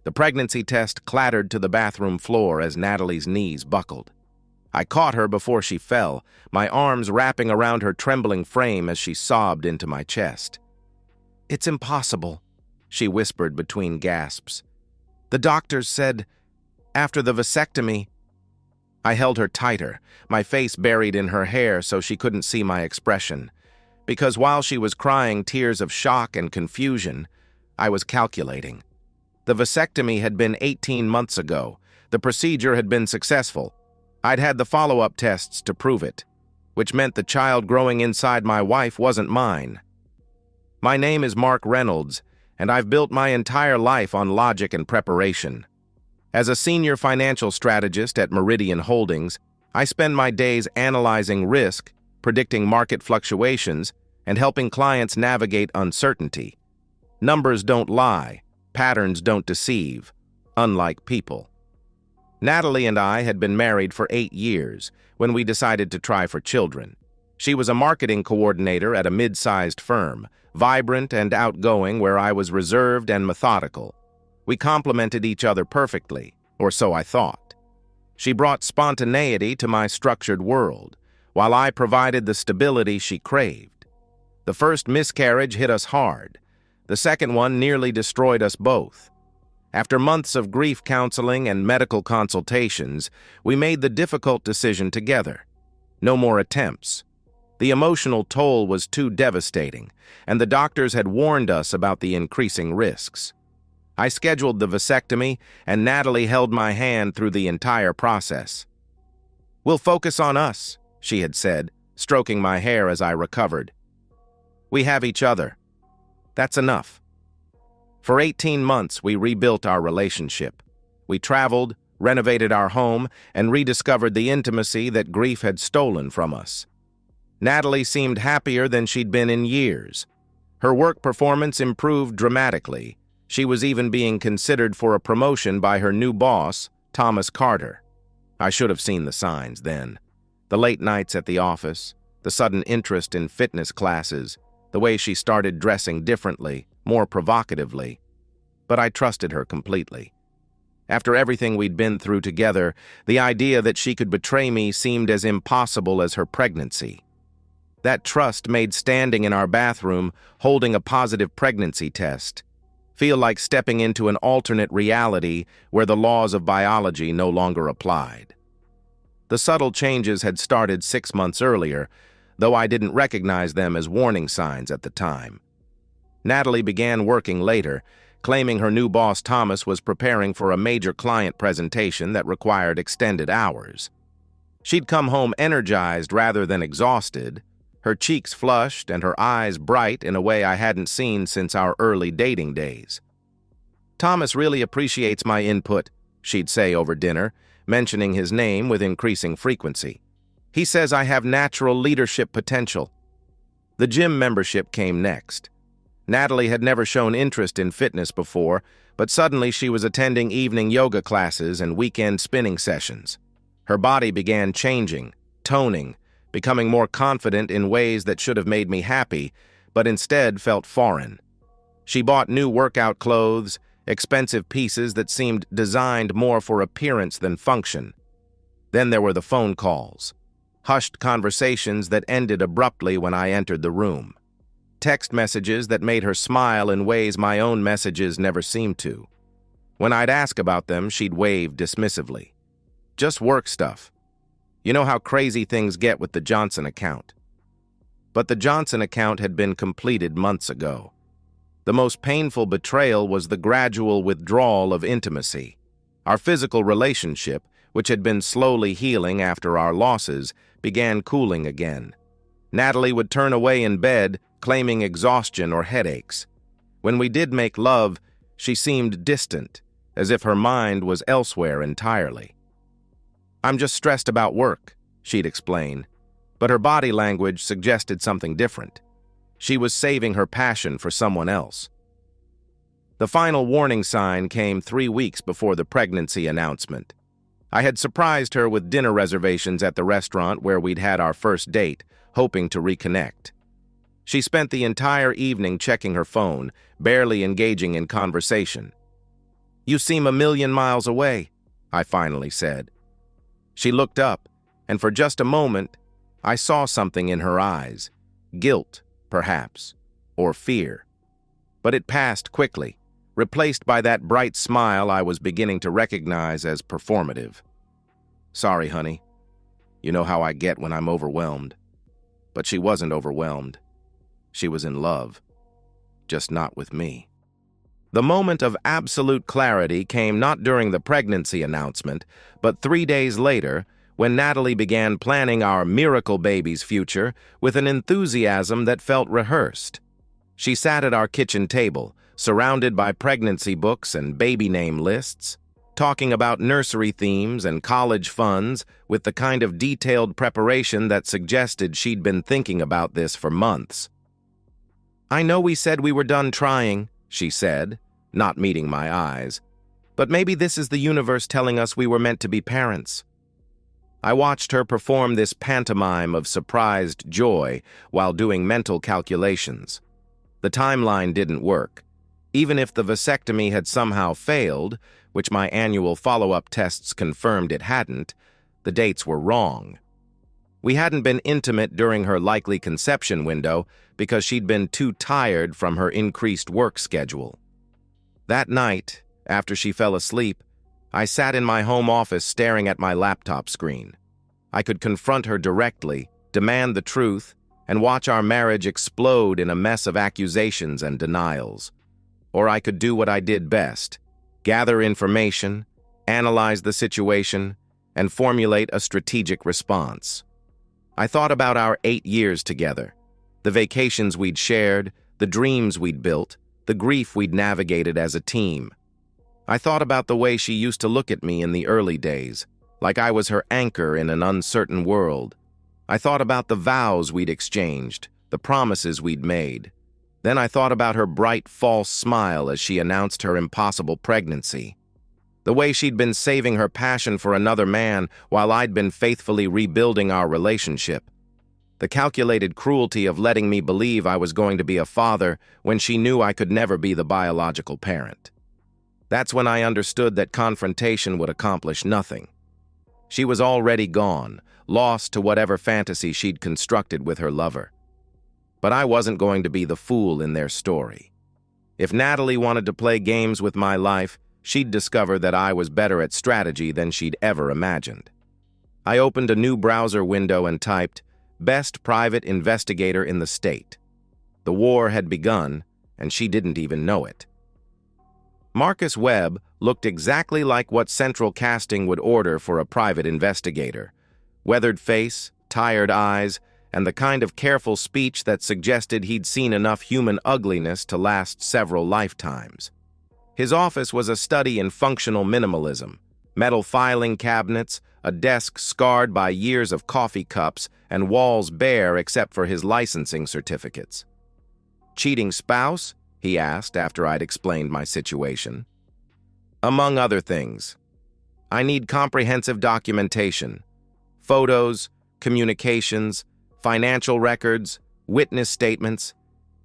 The pregnancy test clattered to the bathroom floor as Natalie's knees buckled. I caught her before she fell, my arms wrapping around her trembling frame as she sobbed into my chest. "It's impossible," she whispered between gasps. "The doctors said, after the vasectomy." I held her tighter, my face buried in her hair so she couldn't see my expression, because while she was crying tears of shock and confusion, I was calculating. The vasectomy had been 18 months ago. The procedure had been successful. I'd had the follow-up tests to prove it, which meant the child growing inside my wife wasn't mine. My name is Mark Reynolds, and I've built my entire life on logic and preparation. As a senior financial strategist at Meridian Holdings, I spend my days analyzing risk, predicting market fluctuations, and helping clients navigate uncertainty. Numbers don't lie, patterns don't deceive, unlike people. Natalie and I had been married for 8 years when we decided to try for children. She was a marketing coordinator at a mid-sized firm, vibrant and outgoing where I was reserved and methodical. We complemented each other perfectly, or so I thought. She brought spontaneity to my structured world, while I provided the stability she craved. The first miscarriage hit us hard. The second one nearly destroyed us both. After months of grief counseling and medical consultations, we made the difficult decision together. No more attempts. The emotional toll was too devastating, and the doctors had warned us about the increasing risks. I scheduled the vasectomy, and Natalie held my hand through the entire process. "We'll focus on us," she had said, stroking my hair as I recovered. "We have each other. That's enough." For 18 months, we rebuilt our relationship. We traveled, renovated our home, and rediscovered the intimacy that grief had stolen from us. Natalie seemed happier than she'd been in years. Her work performance improved dramatically. She was even being considered for a promotion by her new boss, Thomas Carter. I should have seen the signs then. The late nights at the office, the sudden interest in fitness classes, the way she started dressing differently, more provocatively. But I trusted her completely. After everything we'd been through together, the idea that she could betray me seemed as impossible as her pregnancy. That trust made standing in our bathroom, holding a positive pregnancy test, feel like stepping into an alternate reality where the laws of biology no longer applied. The subtle changes had started 6 months earlier, though I didn't recognize them as warning signs at the time. Natalie began working later, claiming her new boss Thomas was preparing for a major client presentation that required extended hours. She'd come home energized rather than exhausted, her cheeks flushed and her eyes bright in a way I hadn't seen since our early dating days. "Thomas really appreciates my input," she'd say over dinner, mentioning his name with increasing frequency. "He says I have natural leadership potential." The gym membership came next. Natalie had never shown interest in fitness before, but suddenly she was attending evening yoga classes and weekend spinning sessions. Her body began changing, toning, becoming more confident in ways that should have made me happy, but instead felt foreign. She bought new workout clothes, expensive pieces that seemed designed more for appearance than function. Then there were the phone calls, hushed conversations that ended abruptly when I entered the room. Text messages that made her smile in ways my own messages never seemed to. When I'd ask about them, she'd wave dismissively. "Just work stuff. You know how crazy things get with the Johnson account." But the Johnson account had been completed months ago. The most painful betrayal was the gradual withdrawal of intimacy. Our physical relationship, which had been slowly healing after our losses, began cooling again. Natalie would turn away in bed, claiming exhaustion or headaches. When we did make love, she seemed distant, as if her mind was elsewhere entirely. "I'm just stressed about work," she'd explain, but her body language suggested something different. She was saving her passion for someone else. The final warning sign came 3 weeks before the pregnancy announcement. I had surprised her with dinner reservations at the restaurant where we'd had our first date, hoping to reconnect. She spent the entire evening checking her phone, barely engaging in conversation. "You seem a million miles away," I finally said. She looked up, and for just a moment, I saw something in her eyes. Guilt, perhaps, or fear. But it passed quickly, replaced by that bright smile I was beginning to recognize as performative. "Sorry, honey. You know how I get when I'm overwhelmed." But she wasn't overwhelmed. She was in love, just not with me. The moment of absolute clarity came not during the pregnancy announcement, but 3 days later, when Natalie began planning our miracle baby's future with an enthusiasm that felt rehearsed. She sat at our kitchen table, surrounded by pregnancy books and baby name lists, talking about nursery themes and college funds with the kind of detailed preparation that suggested she'd been thinking about this for months. "I know we said we were done trying," she said, not meeting my eyes, "but maybe this is the universe telling us we were meant to be parents." I watched her perform this pantomime of surprised joy while doing mental calculations. The timeline didn't work. Even if the vasectomy had somehow failed, which my annual follow-up tests confirmed it hadn't, the dates were wrong. We hadn't been intimate during her likely conception window because she'd been too tired from her increased work schedule. That night, after she fell asleep, I sat in my home office staring at my laptop screen. I could confront her directly, demand the truth, and watch our marriage explode in a mess of accusations and denials. Or I could do what I did best: gather information, analyze the situation, and formulate a strategic response. I thought about our 8 years together, the vacations we'd shared, the dreams we'd built, the grief we'd navigated as a team. I thought about the way she used to look at me in the early days, like I was her anchor in an uncertain world. I thought about the vows we'd exchanged, the promises we'd made. Then I thought about her bright, false smile as she announced her impossible pregnancy. The way she'd been saving her passion for another man while I'd been faithfully rebuilding our relationship. The calculated cruelty of letting me believe I was going to be a father when she knew I could never be the biological parent. That's when I understood that confrontation would accomplish nothing. She was already gone, lost to whatever fantasy she'd constructed with her lover. But I wasn't going to be the fool in their story. If Natalie wanted to play games with my life, she'd discover that I was better at strategy than she'd ever imagined. I opened a new browser window and typed, "Best private investigator in the state." The war had begun, and she didn't even know it. Marcus Webb looked exactly like what Central Casting would order for a private investigator. Weathered face, tired eyes, and the kind of careful speech that suggested he'd seen enough human ugliness to last several lifetimes. His office was a study in functional minimalism: metal filing cabinets, a desk scarred by years of coffee cups, and walls bare except for his licensing certificates. "Cheating spouse?" he asked after I'd explained my situation. "Among other things. I need comprehensive documentation. Photos, communications, financial records, witness statements,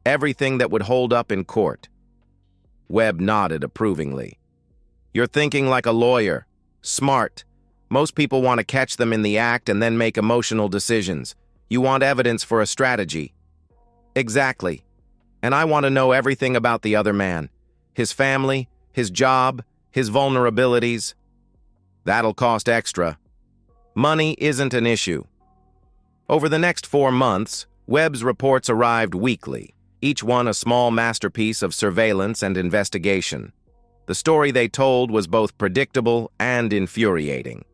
everything that would hold up in court." Webb nodded approvingly. "You're thinking like a lawyer. Smart. Most people want to catch them in the act and then make emotional decisions. You want evidence for a strategy." "Exactly. And I want to know everything about the other man. His family, his job, his vulnerabilities." "That'll cost extra." "Money isn't an issue." Over the next 4 months, Webb's reports arrived weekly, each one a small masterpiece of surveillance and investigation. The story they told was both predictable and infuriating.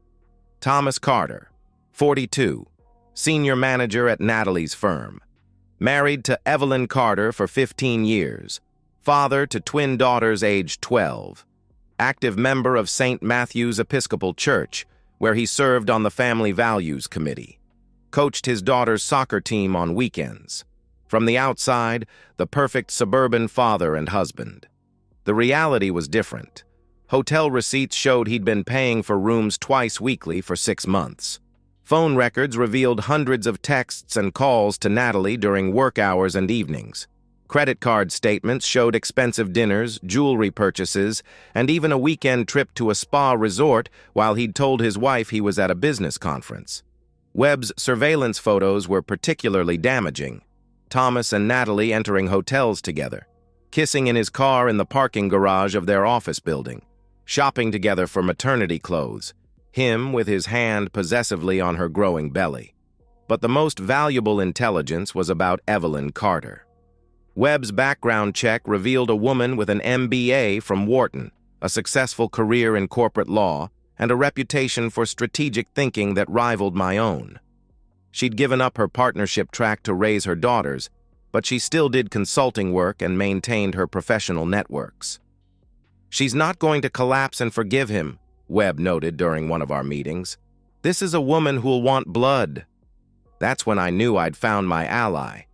Thomas Carter, 42, senior manager at Natalie's firm. Married to Evelyn Carter for 15 years. Father to twin daughters aged 12. Active member of St. Matthew's Episcopal Church, where he served on the Family Values Committee. Coached his daughter's soccer team on weekends. From the outside, the perfect suburban father and husband. The reality was different. Hotel receipts showed he'd been paying for rooms twice weekly for 6 months. Phone records revealed hundreds of texts and calls to Natalie during work hours and evenings. Credit card statements showed expensive dinners, jewelry purchases, and even a weekend trip to a spa resort while he'd told his wife he was at a business conference. Webb's surveillance photos were particularly damaging. Thomas and Natalie entering hotels together, kissing in his car in the parking garage of their office building, shopping together for maternity clothes, him with his hand possessively on her growing belly. But the most valuable intelligence was about Evelyn Carter. Webb's background check revealed a woman with an MBA from Wharton, a successful career in corporate law, and a reputation for strategic thinking that rivaled my own. She'd given up her partnership track to raise her daughters, but she still did consulting work and maintained her professional networks. "She's not going to collapse and forgive him," Webb noted during one of our meetings. "This is a woman who'll want blood." That's when I knew I'd found my ally.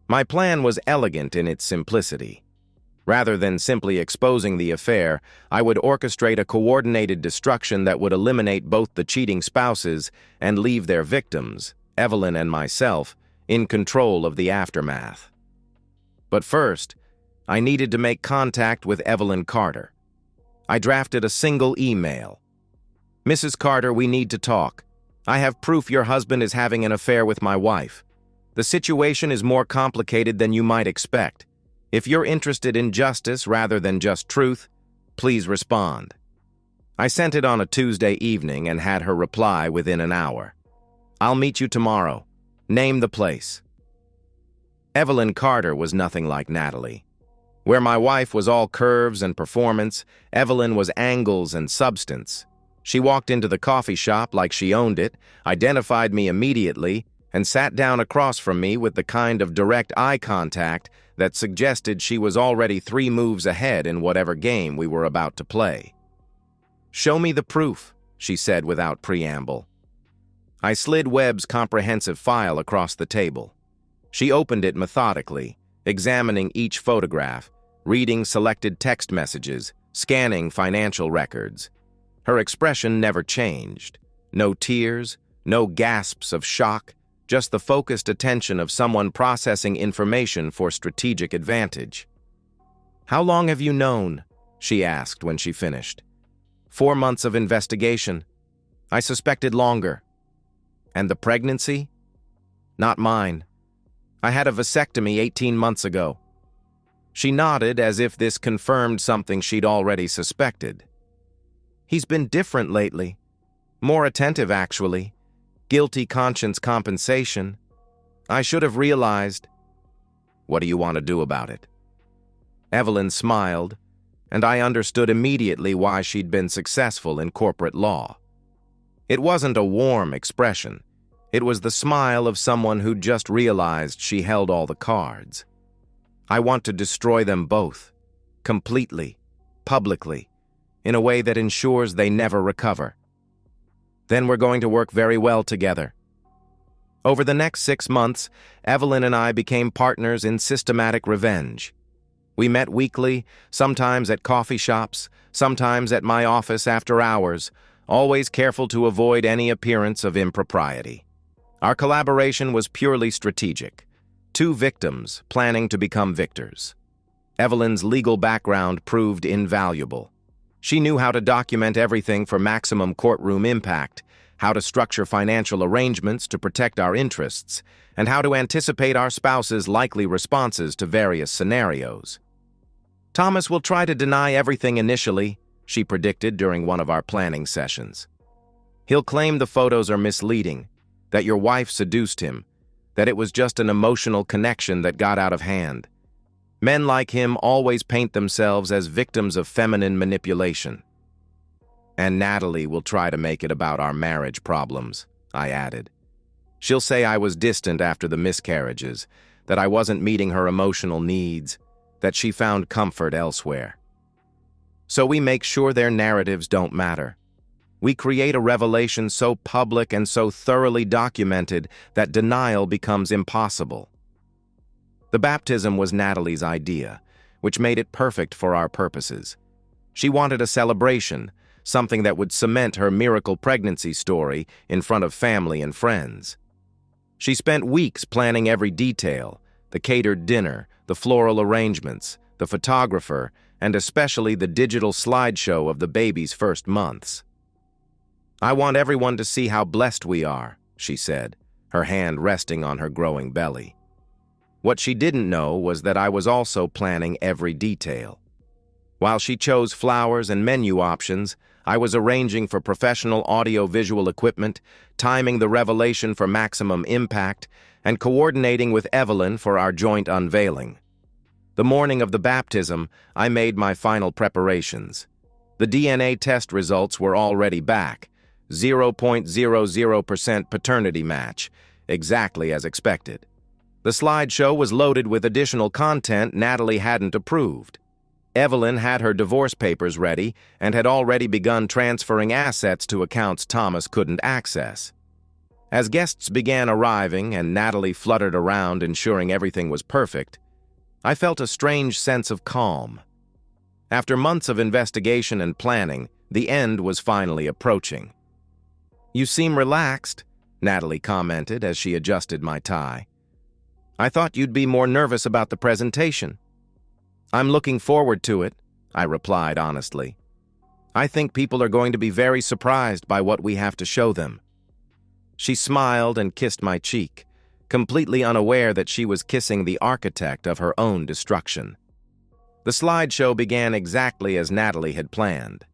My plan was elegant in its simplicity. Rather than simply exposing the affair, I would orchestrate a coordinated destruction that would eliminate both the cheating spouses and leave their victims, Evelyn and myself, in control of the aftermath. But first, I needed to make contact with Evelyn Carter. I drafted a single email. "Mrs. Carter, we need to talk. I have proof your husband is having an affair with my wife. The situation is more complicated than you might expect. If you're interested in justice rather than just truth, please respond." I sent it on a Tuesday evening and had her reply within an hour. "I'll meet you tomorrow. Name the place." Evelyn Carter was nothing like Natalie. Where my wife was all curves and performance, Evelyn was angles and substance. She walked into the coffee shop like she owned it, identified me immediately, and sat down across from me with the kind of direct eye contact that suggested she was already 3 moves ahead in whatever game we were about to play. "Show me the proof," she said without preamble. I slid Webb's comprehensive file across the table. She opened it methodically, examining each photograph, reading selected text messages, scanning financial records. Her expression never changed. No tears, no gasps of shock, just the focused attention of someone processing information for strategic advantage. "How long have you known?" she asked when she finished. 4 months of investigation. I suspected longer." "And the pregnancy?" "Not mine. I had a vasectomy 18 months ago." She nodded as if this confirmed something she'd already suspected. "He's been different lately. More attentive, actually. Guilty conscience compensation. I should have realized." "What do you want to do about it?" Evelyn smiled, and I understood immediately why she'd been successful in corporate law. It wasn't a warm expression. It was the smile of someone who'd just realized she held all the cards. "I want to destroy them both, completely, publicly, in a way that ensures they never recover. Then we're going to work very well together." Over the next 6 months, Evelyn and I became partners in systematic revenge. We met weekly, sometimes at coffee shops, sometimes at my office after hours, always careful to avoid any appearance of impropriety. Our collaboration was purely strategic. 2 victims planning to become victors. Evelyn's legal background proved invaluable. She knew how to document everything for maximum courtroom impact, how to structure financial arrangements to protect our interests, and how to anticipate our spouses' likely responses to various scenarios. "Thomas will try to deny everything initially," she predicted during one of our planning sessions. "He'll claim the photos are misleading, that your wife seduced him, that it was just an emotional connection that got out of hand. Men like him always paint themselves as victims of feminine manipulation." "And Natalie will try to make it about our marriage problems," I added. "She'll say I was distant after the miscarriages, that I wasn't meeting her emotional needs, that she found comfort elsewhere." So we make sure their narratives don't matter. We create a revelation so public and so thoroughly documented that denial becomes impossible. The baptism was Natalie's idea, which made it perfect for our purposes. She wanted a celebration, something that would cement her miracle pregnancy story in front of family and friends. She spent weeks planning every detail, the catered dinner, the floral arrangements, the photographer, and especially the digital slideshow of the baby's first months. "I want everyone to see how blessed we are," she said, her hand resting on her growing belly. What she didn't know was that I was also planning every detail. While she chose flowers and menu options, I was arranging for professional audio-visual equipment, timing the revelation for maximum impact, and coordinating with Evelyn for our joint unveiling. The morning of the baptism, I made my final preparations. The DNA test results were already back, 0.00% paternity match, exactly as expected. The slideshow was loaded with additional content Natalie hadn't approved. Evelyn had her divorce papers ready and had already begun transferring assets to accounts Thomas couldn't access. As guests began arriving and Natalie fluttered around ensuring everything was perfect, I felt a strange sense of calm. After months of investigation and planning, the end was finally approaching. "You seem relaxed," Natalie commented as she adjusted my tie. "I thought you'd be more nervous about the presentation." "I'm looking forward to it," I replied honestly. "I think people are going to be very surprised by what we have to show them." She smiled and kissed my cheek, completely unaware that she was kissing the architect of her own destruction. The slideshow began exactly as Natalie had planned.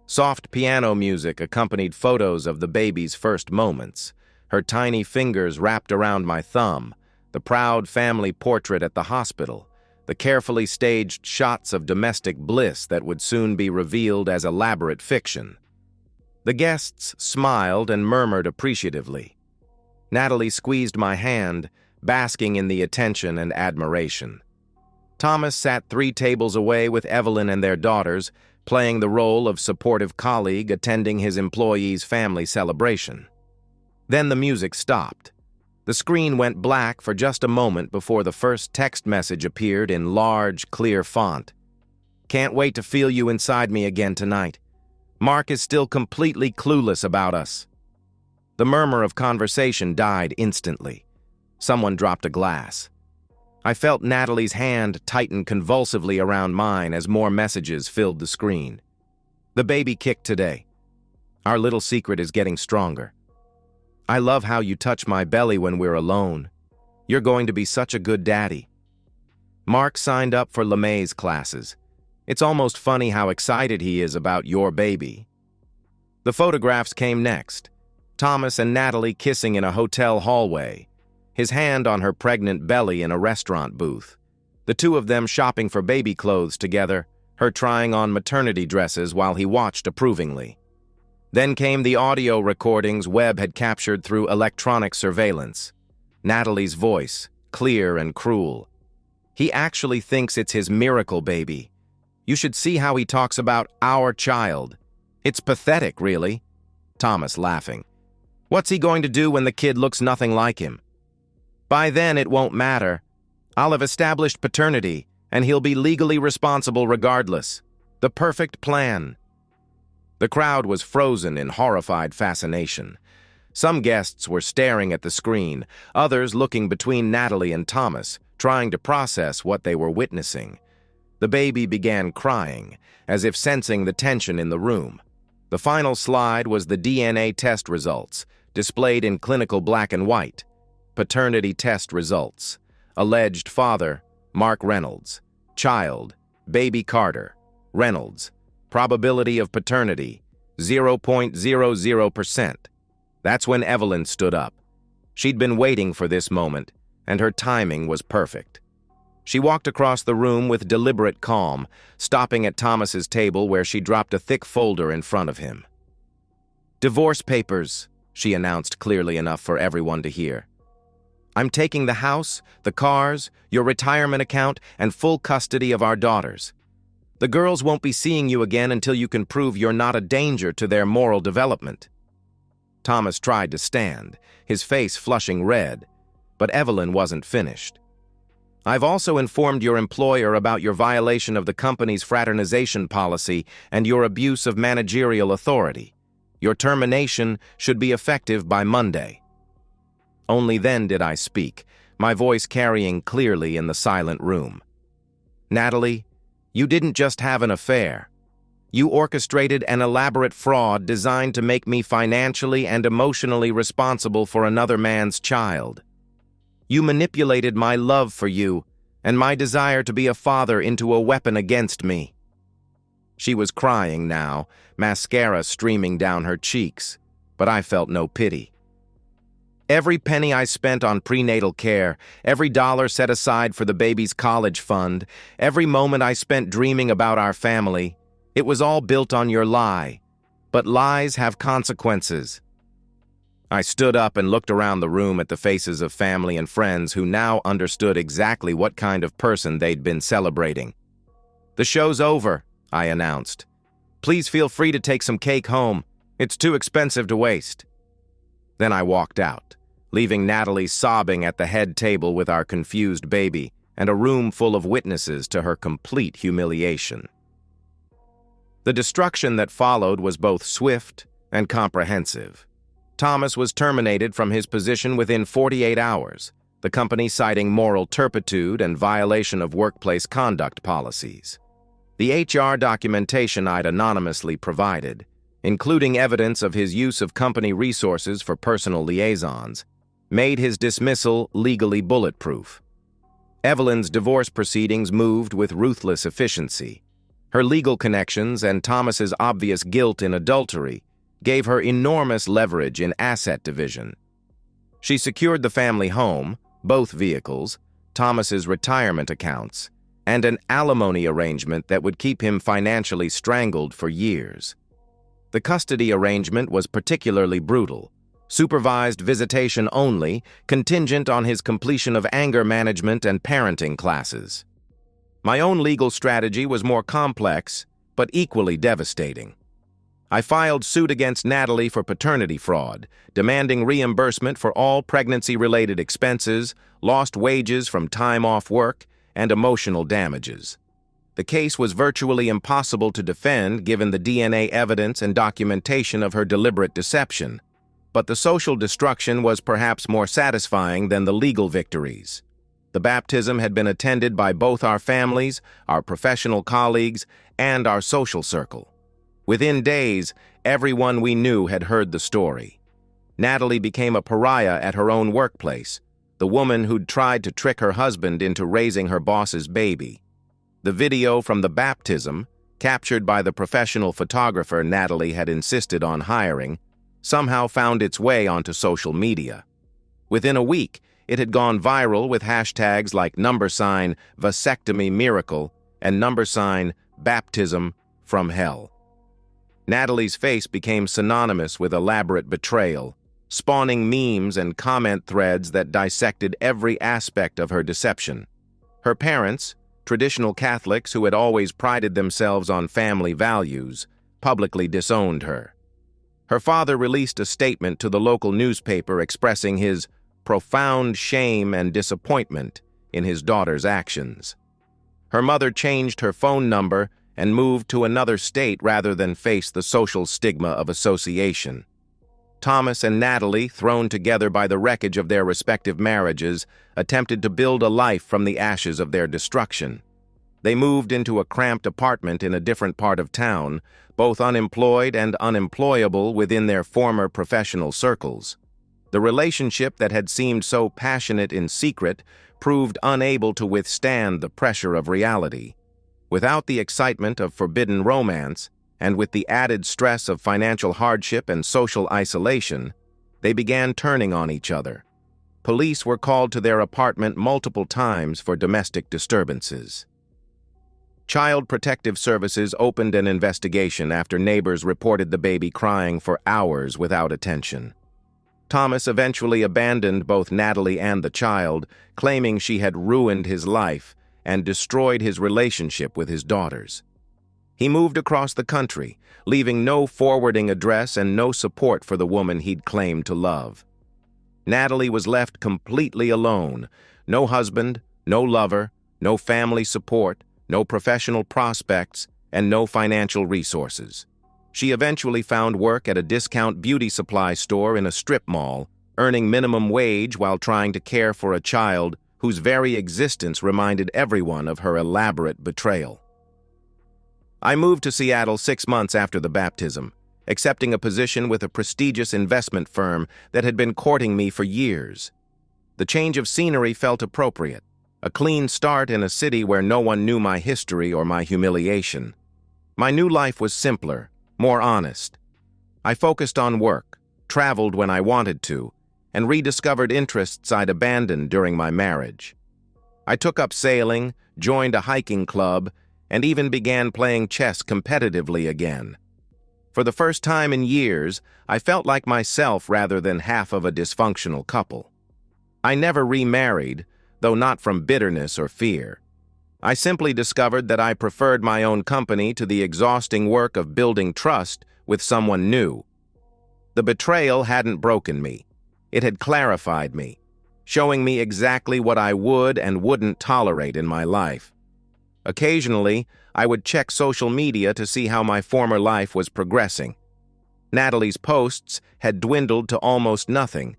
Soft piano music accompanied photos of the baby's first moments, her tiny fingers wrapped around my thumb, the proud family portrait at the hospital, the carefully staged shots of domestic bliss that would soon be revealed as elaborate fiction. The guests smiled and murmured appreciatively. Natalie squeezed my hand, basking in the attention and admiration. Thomas sat 3 tables away with Evelyn and their daughters, playing the role of supportive colleague attending his employee's family celebration. Then the music stopped. The screen went black for just a moment before the first text message appeared in large, clear font. "Can't wait to feel you inside me again tonight. Mark is still completely clueless about us." The murmur of conversation died instantly. Someone dropped a glass. I felt Natalie's hand tighten convulsively around mine as more messages filled the screen. "The baby kicked today. Our little secret is getting stronger. I love how you touch my belly when we're alone. You're going to be such a good daddy. Mark signed up for LeMay's classes. It's almost funny how excited he is about your baby." The photographs came next. Thomas and Natalie kissing in a hotel hallway, his hand on her pregnant belly in a restaurant booth. The two of them shopping for baby clothes together, her trying on maternity dresses while he watched approvingly. Then came the audio recordings Webb had captured through electronic surveillance. Natalie's voice, clear and cruel. "He actually thinks it's his miracle baby. You should see how he talks about our child. It's pathetic, really." Thomas laughing. "What's he going to do when the kid looks nothing like him? By then it won't matter. I'll have established paternity, and he'll be legally responsible regardless. The perfect plan." The crowd was frozen in horrified fascination. Some guests were staring at the screen, others looking between Natalie and Thomas, trying to process what they were witnessing. The baby began crying, as if sensing the tension in the room. The final slide was the DNA test results, displayed in clinical black and white. Paternity test results. Alleged father, Mark Reynolds. Child, baby Carter. Reynolds. Probability of paternity, 0.00%. That's when Evelyn stood up. She'd been waiting for this moment, and her timing was perfect. She walked across the room with deliberate calm, stopping at Thomas's table where she dropped a thick folder in front of him. "Divorce papers," she announced clearly enough for everyone to hear. "I'm taking the house, the cars, your retirement account, and full custody of our daughters. The girls won't be seeing you again until you can prove you're not a danger to their moral development." Thomas tried to stand, his face flushing red, but Evelyn wasn't finished. "I've also informed your employer about your violation of the company's fraternization policy and your abuse of managerial authority. Your termination should be effective by Monday." Only then did I speak, my voice carrying clearly in the silent room. "Natalie, you didn't just have an affair. You orchestrated an elaborate fraud designed to make me financially and emotionally responsible for another man's child. You manipulated my love for you and my desire to be a father into a weapon against me." She was crying now, mascara streaming down her cheeks, but I felt no pity. Every penny I spent on prenatal care, every dollar set aside for the baby's college fund, every moment I spent dreaming about our family, it was all built on your lie. But lies have consequences. I stood up and looked around the room at the faces of family and friends who now understood exactly what kind of person they'd been celebrating. "The show's over," I announced. "Please feel free to take some cake home. It's too expensive to waste." Then I walked out, leaving Natalie sobbing at the head table with our confused baby and a room full of witnesses to her complete humiliation. The destruction that followed was both swift and comprehensive. Thomas was terminated from his position within 48 hours, the company citing moral turpitude and violation of workplace conduct policies. The HR documentation I'd anonymously provided, including evidence of his use of company resources for personal liaisons, made his dismissal legally bulletproof. Evelyn's divorce proceedings moved with ruthless efficiency. Her legal connections and Thomas's obvious guilt in adultery gave her enormous leverage in asset division. She secured the family home, both vehicles, Thomas's retirement accounts, and an alimony arrangement that would keep him financially strangled for years. The custody arrangement was particularly brutal. Supervised visitation only, contingent on his completion of anger management and parenting classes. My own legal strategy was more complex, but equally devastating. I filed suit against Natalie for paternity fraud, demanding reimbursement for all pregnancy-related expenses, lost wages from time off work, and emotional damages. The case was virtually impossible to defend given the DNA evidence and documentation of her deliberate deception, but the social destruction was perhaps more satisfying than the legal victories. The baptism had been attended by both our families, our professional colleagues, and our social circle. Within days, everyone we knew had heard the story. Natalie became a pariah at her own workplace, the woman who'd tried to trick her husband into raising her boss's baby. The video from the baptism, captured by the professional photographer Natalie had insisted on hiring, somehow found its way onto social media. Within a week, it had gone viral with hashtags like #vasectomy miracle and #baptism from hell. Natalie's face became synonymous with elaborate betrayal, spawning memes and comment threads that dissected every aspect of her deception. Her parents, traditional Catholics who had always prided themselves on family values, publicly disowned her. Her father released a statement to the local newspaper expressing his profound shame and disappointment in his daughter's actions. Her mother changed her phone number and moved to another state rather than face the social stigma of association. Thomas and Natalie, thrown together by the wreckage of their respective marriages, attempted to build a life from the ashes of their destruction. They moved into a cramped apartment in a different part of town, both unemployed and unemployable within their former professional circles. The relationship that had seemed so passionate in secret proved unable to withstand the pressure of reality. Without the excitement of forbidden romance, and with the added stress of financial hardship and social isolation, they began turning on each other. Police were called to their apartment multiple times for domestic disturbances. Child Protective Services opened an investigation after neighbors reported the baby crying for hours without attention. Thomas eventually abandoned both Natalie and the child, claiming she had ruined his life and destroyed his relationship with his daughters. He moved across the country, leaving no forwarding address and no support for the woman he'd claimed to love. Natalie was left completely alone, no husband, no lover, no family support, no professional prospects, and no financial resources. She eventually found work at a discount beauty supply store in a strip mall, earning minimum wage while trying to care for a child whose very existence reminded everyone of her elaborate betrayal. I moved to Seattle 6 months after the baptism, accepting a position with a prestigious investment firm that had been courting me for years. The change of scenery felt appropriate, a clean start in a city where no one knew my history or my humiliation. My new life was simpler, more honest. I focused on work, traveled when I wanted to, and rediscovered interests I'd abandoned during my marriage. I took up sailing, joined a hiking club, and even began playing chess competitively again. For the first time in years, I felt like myself rather than half of a dysfunctional couple. I never remarried, though not from bitterness or fear. I simply discovered that I preferred my own company to the exhausting work of building trust with someone new. The betrayal hadn't broken me. It had clarified me, showing me exactly what I would and wouldn't tolerate in my life. Occasionally, I would check social media to see how my former life was progressing. Natalie's posts had dwindled to almost nothing,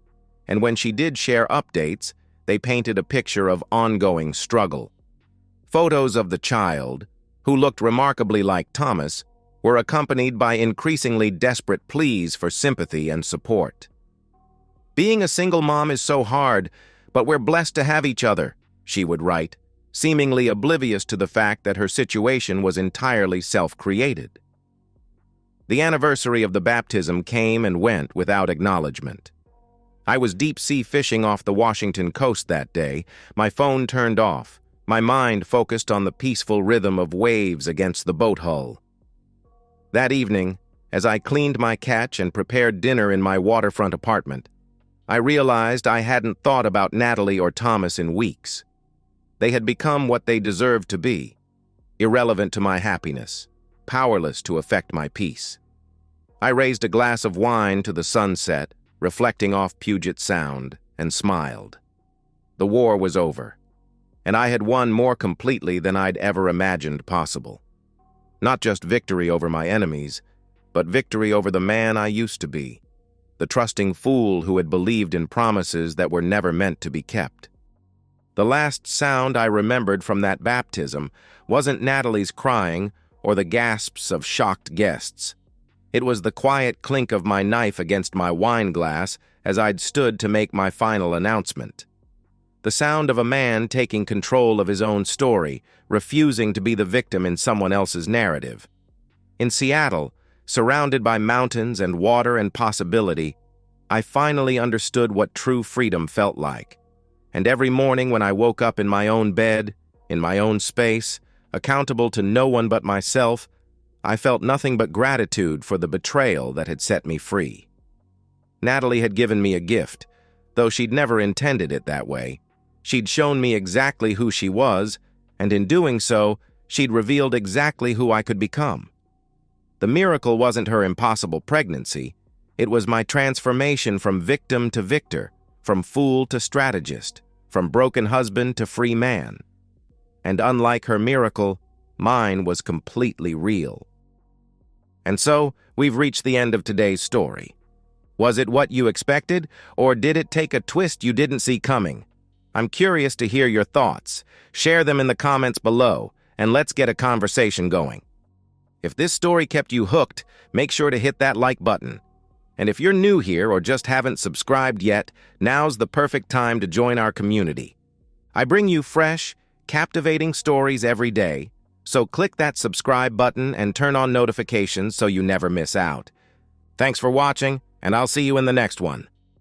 and when she did share updates, they painted a picture of ongoing struggle. Photos of the child, who looked remarkably like Thomas, were accompanied by increasingly desperate pleas for sympathy and support. "Being a single mom is so hard, but we're blessed to have each other," she would write, seemingly oblivious to the fact that her situation was entirely self-created. The anniversary of the baptism came and went without acknowledgement. I was deep-sea fishing off the Washington coast that day, my phone turned off, my mind focused on the peaceful rhythm of waves against the boat hull. That evening, as I cleaned my catch and prepared dinner in my waterfront apartment, I realized I hadn't thought about Natalie or Thomas in weeks. They had become what they deserved to be, irrelevant to my happiness, powerless to affect my peace. I raised a glass of wine to the sunset, reflecting off Puget Sound, and smiled. The war was over, and I had won more completely than I'd ever imagined possible. Not just victory over my enemies, but victory over the man I used to be, the trusting fool who had believed in promises that were never meant to be kept. The last sound I remembered from that baptism wasn't Natalie's crying or the gasps of shocked guests. It was the quiet clink of my knife against my wine glass as I'd stood to make my final announcement. The sound of a man taking control of his own story, refusing to be the victim in someone else's narrative. In Seattle, surrounded by mountains and water and possibility, I finally understood what true freedom felt like. And every morning when I woke up in my own bed, in my own space, accountable to no one but myself, I felt nothing but gratitude for the betrayal that had set me free. Natalie had given me a gift, though she'd never intended it that way. She'd shown me exactly who she was, and in doing so, she'd revealed exactly who I could become. The miracle wasn't her impossible pregnancy. It was my transformation from victim to victor, from fool to strategist, from broken husband to free man. And unlike her miracle, mine was completely real. And so, we've reached the end of today's story. Was it what you expected, or did it take a twist you didn't see coming? I'm curious to hear your thoughts. Share them in the comments below, and let's get a conversation going. If this story kept you hooked, make sure to hit that like button. And if you're new here or just haven't subscribed yet, now's the perfect time to join our community. I bring you fresh, captivating stories every day, so click that subscribe button and turn on notifications so you never miss out. Thanks for watching, and I'll see you in the next one.